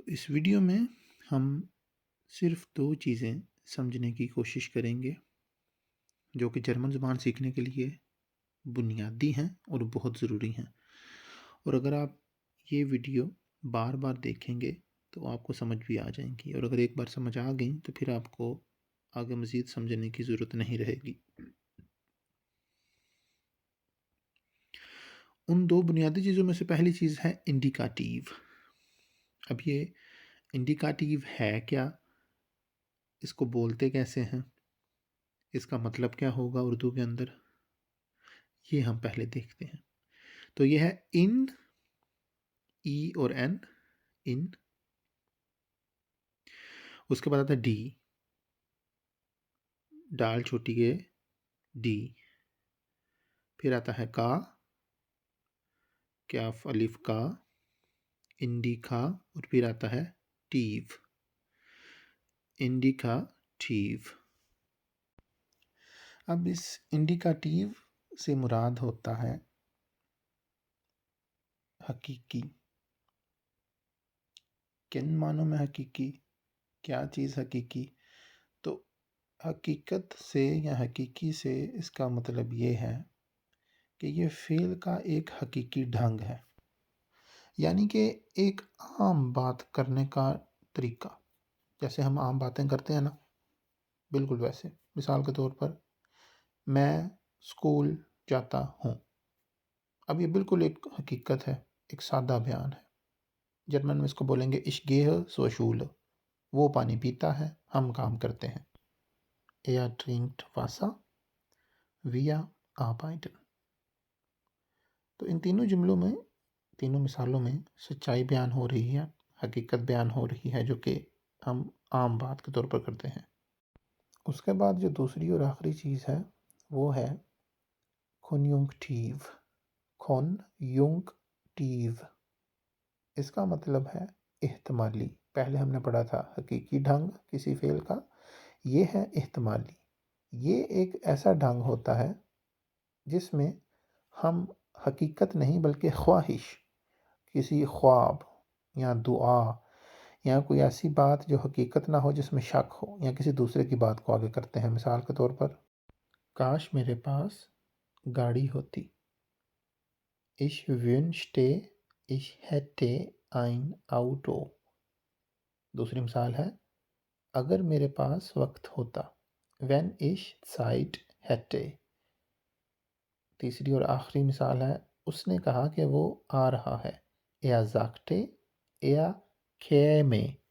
तो इस वीडियो में हम सिर्फ 2 चीज़ें समझने की कोशिश करेंगे, जो कि जर्मन ज़ुबान सीखने के लिए बुनियादी हैं और बहुत ज़रूरी हैं। और अगर आप ये वीडियो बार-बार देखेंगे, तो आपको समझ भी आ जाएँगी और अगर एक बार समझ आ गई, तो फिर आपको आगे मज़ीद समझने की ज़रूरत नहीं रहेगी। उन 2 बुनियादी चीज़ों में से पहली चीज़ है इंडिकाटिव। अब ये इंडिकाटिव है क्या? इसको बोलते कैसे हैं? इसका मतलब क्या होगा उर्दू के अंदर? ये हम पहले देखते हैं। तो ये है इन, ई और एन, इन। उसके बाद आता है डी, डाल छोटी के डी। फिर आता है का, कैफ अलिफ का, इंडिका और फिर आता है टीव, इंडिकाटिव। अब इस इंडिकाटिव से मुराद होता है हकीकी। किन मानों में हकीकी? क्या चीज़ हकीकी? तो हकीकत से या हकीकी से इसका मतलब ये है कि ये फ़ेल का एक हकीकी ढंग है, यानी कि एक आम बात करने का तरीका। जैसे हम आम बातें करते हैं ना, बिल्कुल वैसे। मिसाल के तौर पर, मैं स्कूल जाता हूँ। अब ये बिल्कुल एक हकीकत है, एक सादा बयान है। जर्मन में इसको बोलेंगे इश गेह zur Schule। वो पानी पीता है, हम काम करते हैं। Er trinkt Wasser, wir arbeiten। तो इन तीनों जुमलों में, तीनों मिसालों में सच्चाई बयान हो रही है, हकीकत बयान हो रही है, जो कि हम आम बात के तौर पर करते हैं। उसके बाद जो दूसरी और आखिरी चीज़ है, वो है कॉन्जुंक्टिव। कॉन्जुंक्टिव, इसका मतलब है एहतमाली। पहले हमने पढ़ा था हकीकी ढंग किसी फ़ेल का, ये है एहतमाली। ये एक ऐसा ढंग होता है जिसमें हम हकीकत नहीं बल्कि ख्वाहिश, किसी ख्वाब या दुआ या कोई ऐसी बात जो हकीकत ना हो, जिसमें शक हो, या किसी दूसरे की बात को आगे करते हैं। मिसाल के तौर पर, काश मेरे पास गाड़ी होती। Ich wünschte, ich hätte ein Auto। दूसरी मिसाल है, अगर मेरे पास वक्त होता। Wenn ich Zeit hätte। तीसरी और आखिरी मिसाल है, उसने कहा कि वो आ रहा है। Er sagte, er käme।